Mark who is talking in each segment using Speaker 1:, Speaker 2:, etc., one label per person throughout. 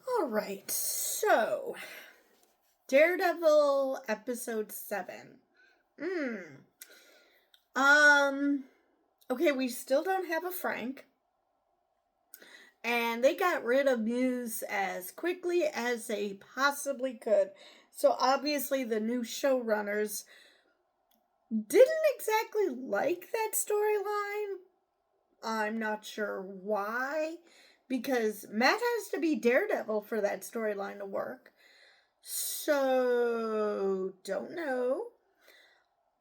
Speaker 1: All right, so Daredevil episode 7. Hmm. Okay, we still don't have a Frank. And they got rid of Muse as quickly as they possibly could. So obviously the new showrunners didn't exactly like that storyline. I'm not sure why. Because Matt has to be Daredevil for that storyline to work. So, don't know.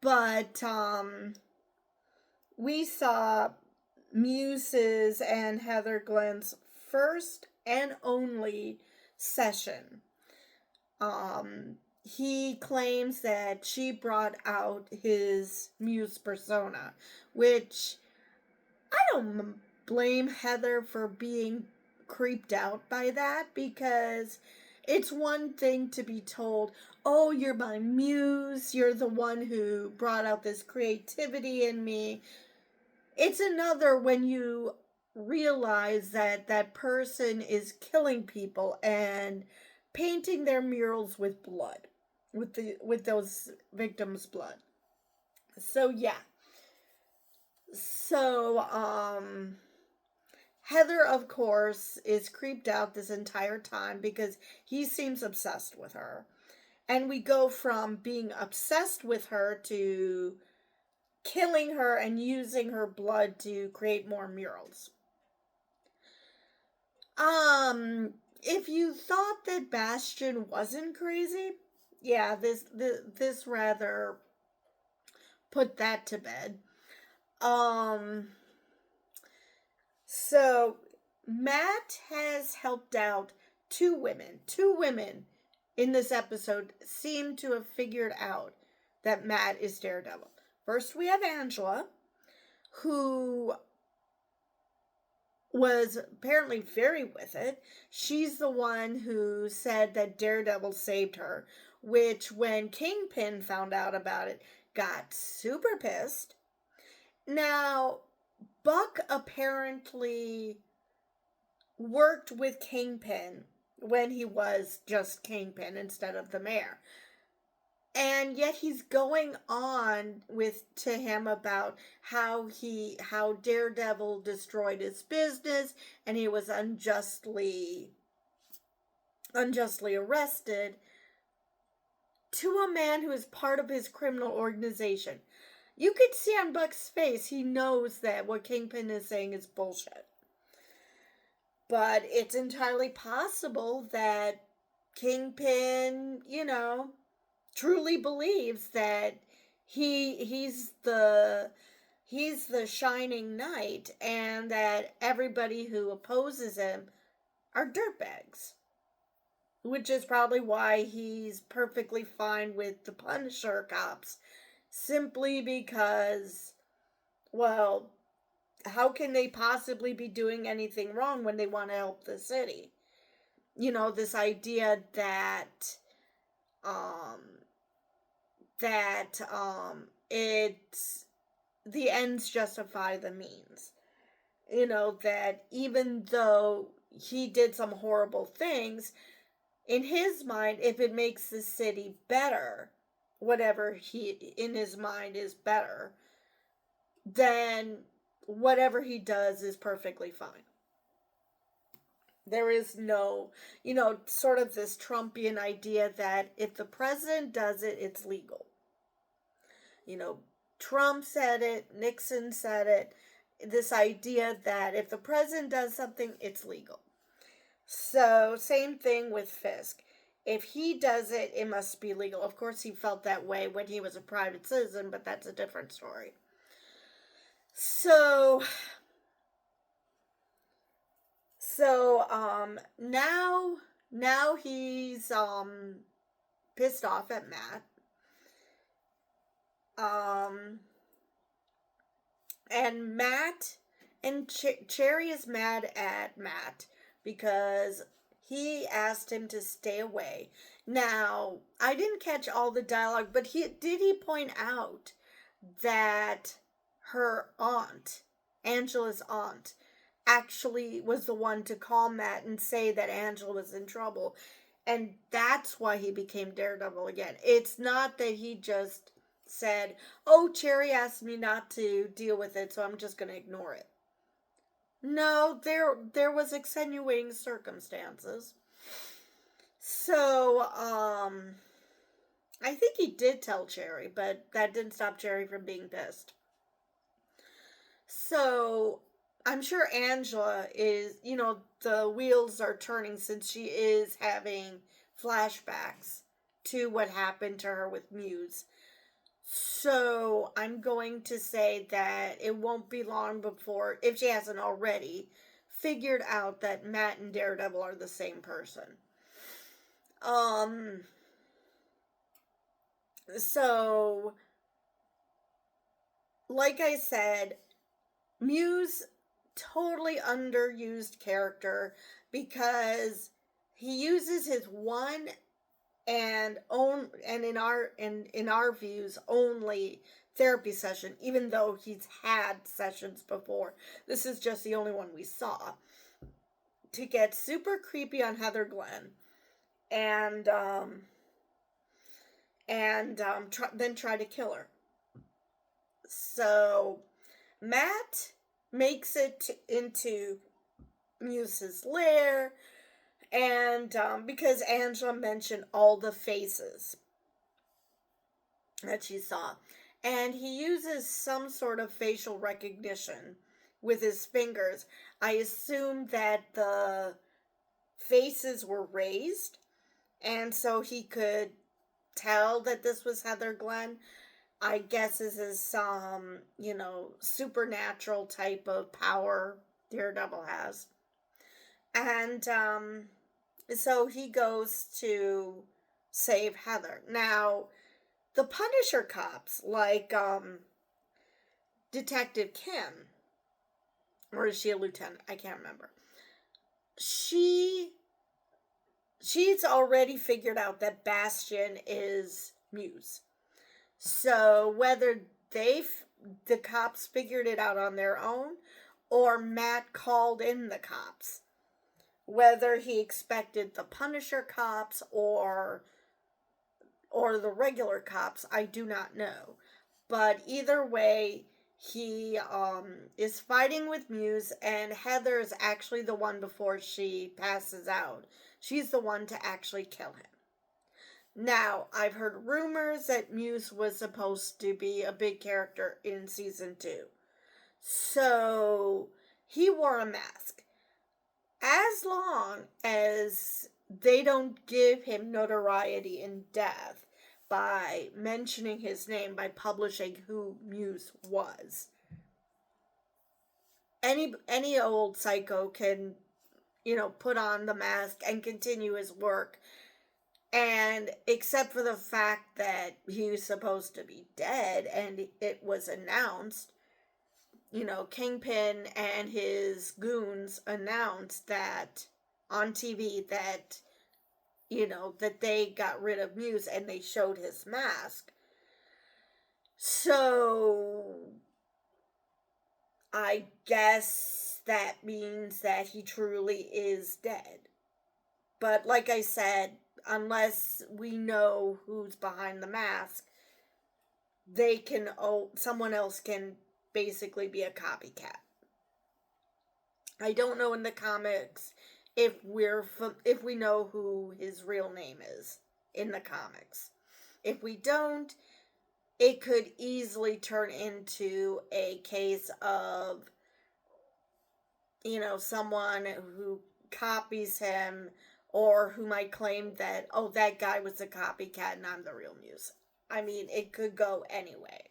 Speaker 1: But, we saw Muse's and Heather Glenn's first and only session. He claims that she brought out his Muse persona, which I don't blame Heather for being creeped out by that, because it's one thing to be told, oh, you're my muse, you're the one who brought out this creativity in me. It's another when you realize that that person is killing people and painting their murals with blood, with those victims' blood. So yeah. So Heather, of course, is creeped out this entire time because he seems obsessed with her. And we go from being obsessed with her to killing her and using her blood to create more murals. If you thought that Bastion wasn't crazy, yeah, this rather put that to bed. So Matt has helped out two women. Two women in this episode seem to have figured out that Matt is Daredevil. First, we have Angela, who was apparently very with it. She's the one who said that Daredevil saved her, which when Kingpin found out about it, got super pissed. Now, Buck apparently worked with Kingpin when he was just Kingpin instead of the mayor. And yet he's going on to him about how Daredevil destroyed his business and he was unjustly arrested, to a man who is part of his criminal organization. You could see on Buck's face he knows that what Kingpin is saying is bullshit. But it's entirely possible that Kingpin, truly believes that he's the shining knight and that everybody who opposes him are dirtbags. Which is probably why he's perfectly fine with the Punisher cops. Simply because, well, how can they possibly be doing anything wrong when they want to help the city? This idea that it's the ends justify the means. That even though he did some horrible things, in his mind, if it makes the city better, whatever he in his mind is better, then whatever he does is perfectly fine. There is no, sort of this Trumpian idea that if the president does it, it's legal. Trump said it, Nixon said it, this idea that if the president does something, it's legal. So, same thing with Fisk. If he does it, it must be legal. Of course, he felt that way when he was a private citizen, but that's a different story. So now he's pissed off at Matt. And Cherry is mad at Matt because he asked him to stay away. Now, I didn't catch all the dialogue, but he point out that her aunt, Angela's aunt, actually was the one to call Matt and say that Angela was in trouble. And that's why he became Daredevil again. It's not that he just said, "Oh, Cherry asked me not to deal with it, so I'm just going to ignore it." No, there was extenuating circumstances. So, I think he did tell Cherry, but that didn't stop Cherry from being pissed. So, I'm sure Angela is, the wheels are turning since she is having flashbacks to what happened to her with Muse. So, I'm going to say that it won't be long before, if she hasn't already, figured out that Matt and Daredevil are the same person. So, like I said, Muse, totally underused character because he uses his one and own, and in our views, only therapy session, even though he's had sessions before. This is just the only one we saw, to get super creepy on Heather Glenn and then try to kill her. So Matt makes it into Muse's lair, and because Angela mentioned all the faces that she saw, and he uses some sort of facial recognition with his fingers. I assume that the faces were raised, and so he could tell that this was Heather Glenn. I guess this is some, supernatural type of power Daredevil has. And so he goes to save Heather. Now, the Punisher cops, like Detective Kim, or is she a lieutenant? I can't remember. She's already figured out that Bastion is Muse. So whether the cops figured it out on their own, or Matt called in the cops, whether he expected the Punisher cops or the regular cops, I do not know. But either way, he is fighting with Muse, and Heather is actually the one before she passes out. She's the one to actually kill him. Now, I've heard rumors that Muse was supposed to be a big character in season 2. So, he wore a mask. As long as they don't give him notoriety in death by mentioning his name, by publishing who Muse was, any old psycho can, put on the mask and continue his work. And except for the fact that he was supposed to be dead and it was announced, Kingpin and his goons announced that on TV that, that they got rid of Muse and they showed his mask. So I guess that means that he truly is dead. But like I said, unless we know who's behind the mask, someone else can basically be a copycat. I don't know in the comics if we know who his real name is in the comics. If we don't, it could easily turn into a case of, someone who copies him, or who might claim that, oh, that guy was a copycat and I'm the real Muse. I mean, it could go anyway.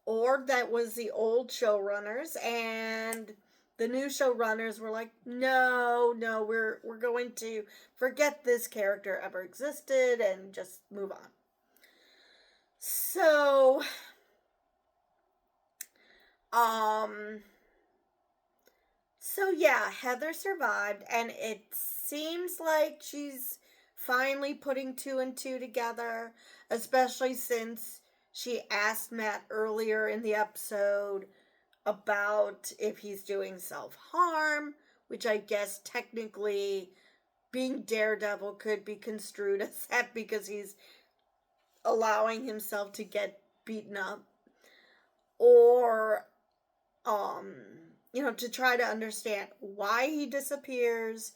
Speaker 1: Or that was the old showrunners, and the new showrunners were like, no, we're going to forget this character ever existed and just move on. So, yeah, Heather survived, and it seems like she's finally putting 2 and 2 together, especially since She asked Matt earlier in the episode about if he's doing self-harm, which I guess technically being Daredevil could be construed as that because he's allowing himself to get beaten up. Or, to try to understand why he disappears.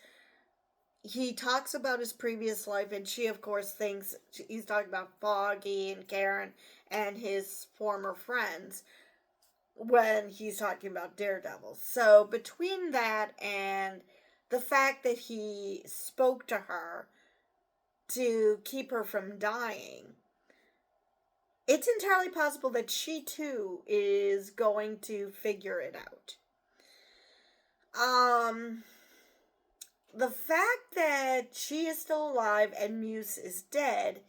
Speaker 1: He talks about his previous life, and she, of course, thinks he's talking about Foggy and Karen and his former friends when he's talking about Daredevil. So between that and the fact that he spoke to her to keep her from dying, it's entirely possible that she too is going to figure it out. The fact that she is still alive and Muse is dead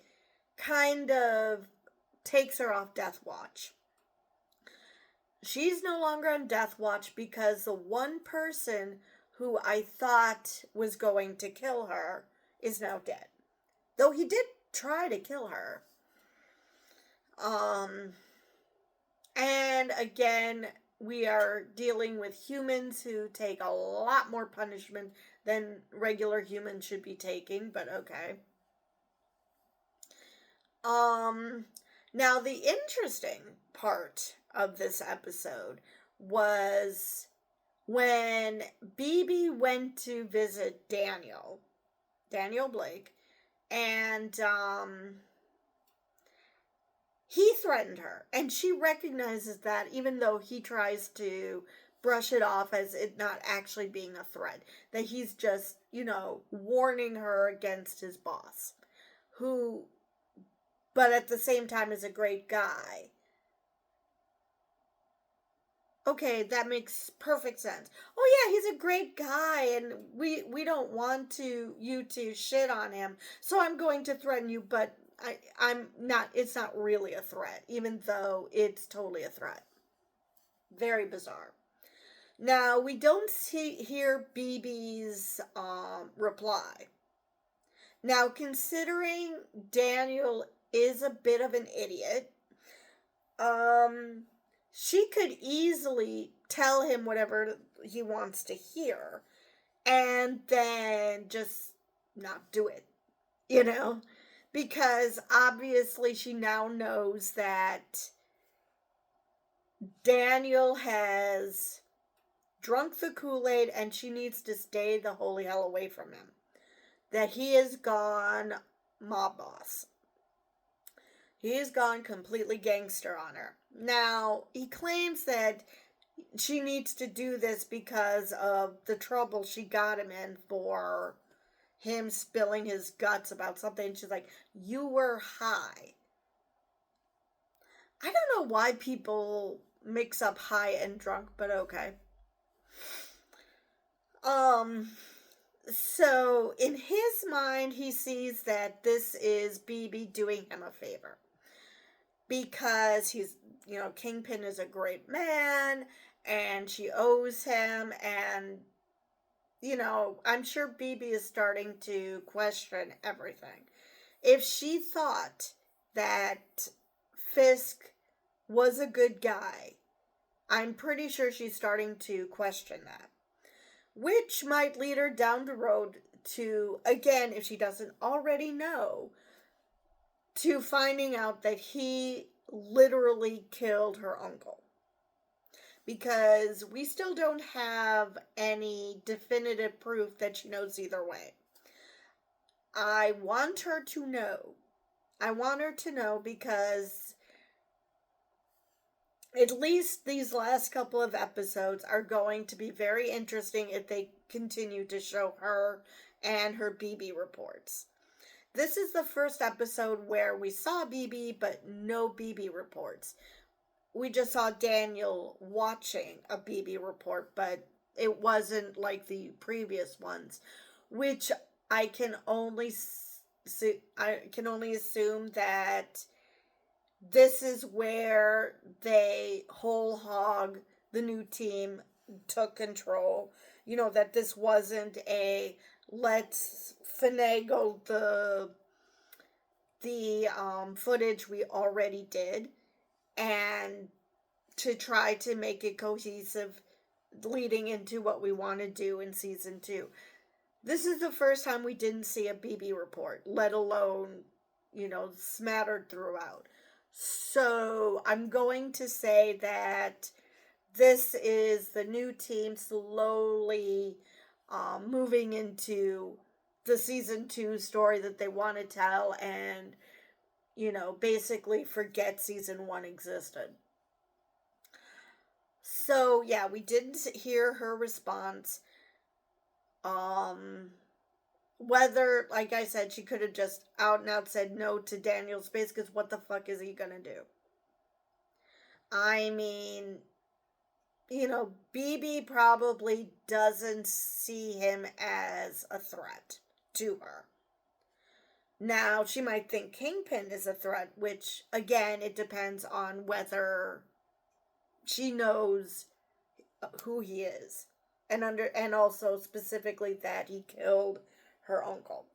Speaker 1: kind of takes her off Death Watch. She's no longer on Death Watch because the one person who I thought was going to kill her is now dead. Though he did try to kill her. And again, we are dealing with humans who take a lot more punishment than regular humans should be taking, but okay. Now the interesting part of this episode was when BB went to visit Daniel Blake, and he threatened her, and she recognizes that, even though he tries to brush it off as it not actually being a threat, that he's just, warning her against his boss, who, but at the same time is a great guy. Okay, that makes perfect sense. Oh yeah, he's a great guy, and we don't want you to shit on him, so I'm going to threaten you, but I'm not, it's not really a threat, even though it's totally a threat. Very bizarre. Now, we don't hear BB's reply. Now, considering Daniel is a bit of an idiot, she could easily tell him whatever he wants to hear and then just not do it, because obviously she now knows that Daniel has drunk the Kool-Aid and she needs to stay the holy hell away from him. That he is gone mob boss. He has gone completely gangster on her. Now, he claims that she needs to do this because of the trouble she got him in for him spilling his guts about something. And she's like, you were high. I don't know why people mix up high and drunk, but okay. So in his mind, he sees that this is BB doing him a favor. Because he's, Kingpin is a great man, and she owes him, and, I'm sure BB is starting to question everything. If she thought that Fisk was a good guy, I'm pretty sure she's starting to question that. Which might lead her down the road to, again, if she doesn't already know, to finding out that he literally killed her uncle. Because we still don't have any definitive proof that she knows either way. I want her to know. I want her to know because at least these last couple of episodes are going to be very interesting if they continue to show her and her BB reports. This is the first episode where we saw BB, but no BB reports. We just saw Daniel watching a BB report, but it wasn't like the previous ones, which I can only assume that this is where they whole hog the new team took control. That this wasn't a let's finagle the footage we already did. and to try to make it cohesive leading into what we want to do in season 2. This is the first time we didn't see a BB report, let alone, smattered throughout. So I'm going to say that this is the new team slowly moving into the season 2 story that they want to tell, and basically forget season 1 existed. So yeah, we didn't hear her response. Whether, like I said, she could have just out and out said no to Daniel's space, because what the fuck is he gonna do? I mean, BB probably doesn't see him as a threat to her. Now, she might think Kingpin is a threat, which, again, it depends on whether she knows who he is. And also specifically that he killed her uncle.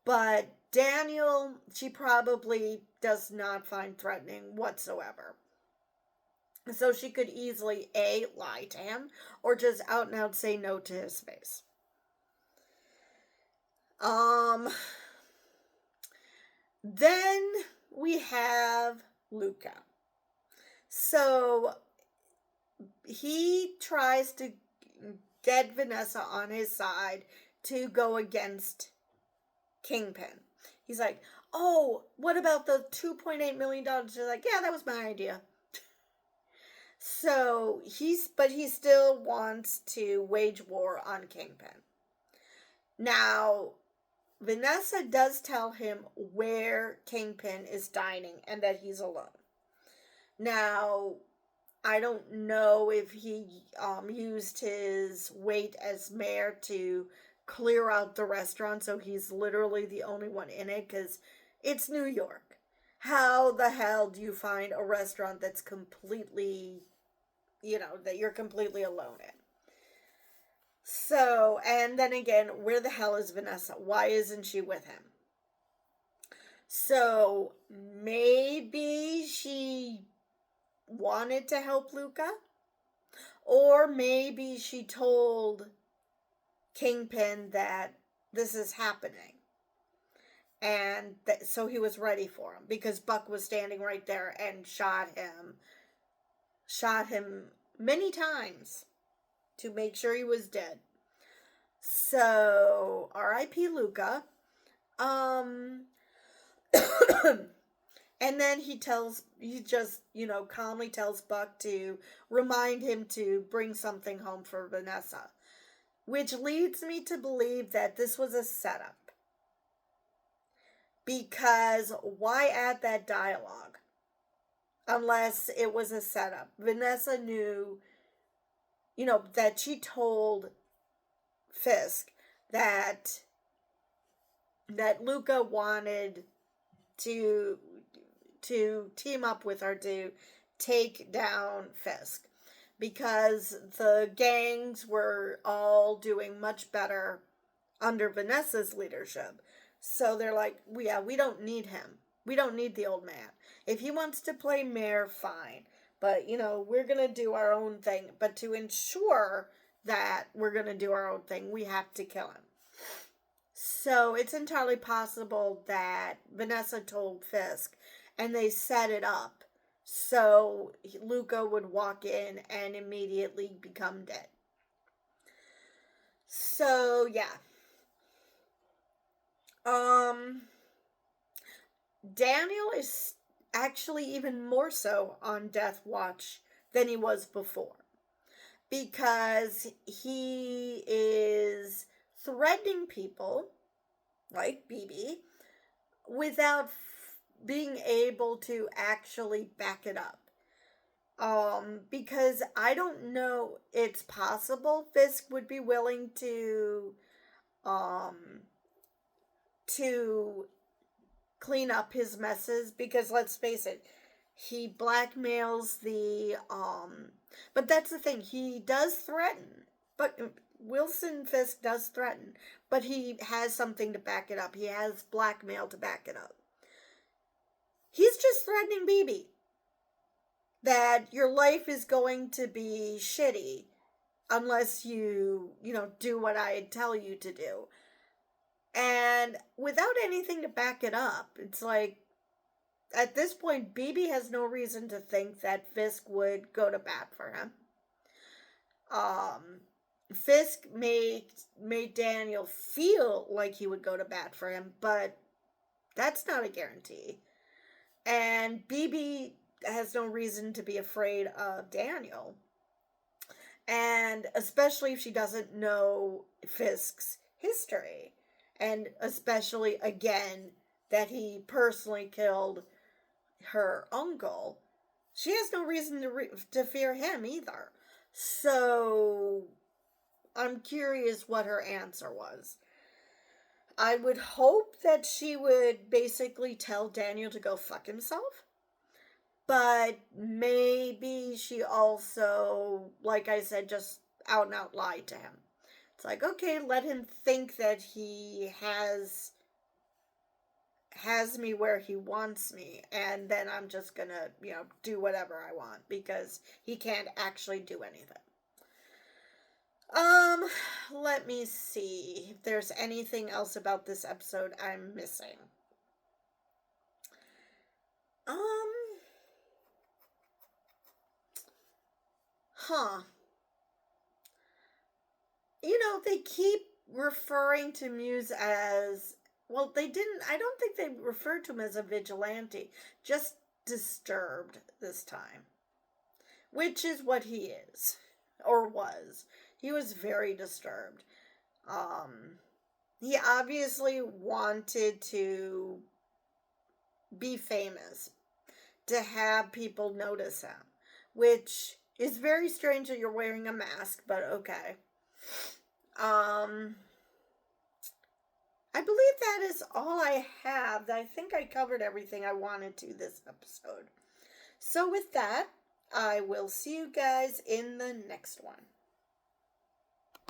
Speaker 1: But Daniel, she probably does not find threatening whatsoever. So she could easily A, lie to him, or just out and out say no to his face. Then we have Luca. So he tries to get Vanessa on his side to go against Kingpin. He's like, oh, what about the $2.8 million? She's like, yeah, that was my idea. So he still wants to wage war on Kingpin. Now, Vanessa does tell him where Kingpin is dining and that he's alone. Now, I don't know if he used his weight as mayor to clear out the restaurant so he's literally the only one in it, because it's New York. How the hell do you find a restaurant that's completely, that you're completely alone in? So, and then again, where the hell is Vanessa? Why isn't she with him? So, maybe she wanted to help Luca, or maybe she told Kingpin that this is happening, and so he was ready for him, because Buck was standing right there and shot him many times to make sure he was dead. So R.I.P. Luca. And then he just calmly tells Buck to remind him to bring something home for Vanessa, which leads me to believe that this was a setup. Because why add that dialogue unless it was a setup? Vanessa knew, that she told Fisk that Luca wanted to team up with her to take down Fisk, because the gangs were all doing much better under Vanessa's leadership. So they're like, we don't need him. We don't need the old man. If he wants to play mayor, fine. But, we're going to do our own thing. But to ensure that we're going to do our own thing, we have to kill him. So it's entirely possible that Vanessa told Fisk, and they set it up so Luca would walk in and immediately become dead. So, yeah. Daniel is actually even more so on death watch than he was before, because he is threatening people like BB without being able to actually back it up. Because I don't know, it's possible Fisk would be willing to clean up his messes, because let's face it, he blackmails but that's the thing, he does threaten, but Wilson Fisk does threaten, but he has something to back it up. He has blackmail to back it up. He's just threatening BB. that your life is going to be shitty unless you do what I tell you to do. And without anything to back it up, it's like, at this point, BB has no reason to think that Fisk would go to bat for him. Fisk made Daniel feel like he would go to bat for him, but that's not a guarantee. And BB has no reason to be afraid of Daniel. And especially if she doesn't know Fisk's history. And especially, again, that he personally killed her uncle. She has no reason to fear him either. So, I'm curious what her answer was. I would hope that she would basically tell Daniel to go fuck himself. But maybe she also, like I said, just out and out lied to him. It's like, okay, let him think that he has me where he wants me, and then I'm just gonna, do whatever I want, because he can't actually do anything. Let me see if there's anything else about this episode I'm missing. They keep referring to Muse as, well, they didn't, I don't think they referred to him as a vigilante, just disturbed this time. Which is what he is, or was. He was very disturbed. He obviously wanted to be famous, to have people notice him, which is very strange that you're wearing a mask, but okay. I believe that is all I have. I think I covered everything I wanted to this episode. So with that, I will see you guys in the next one.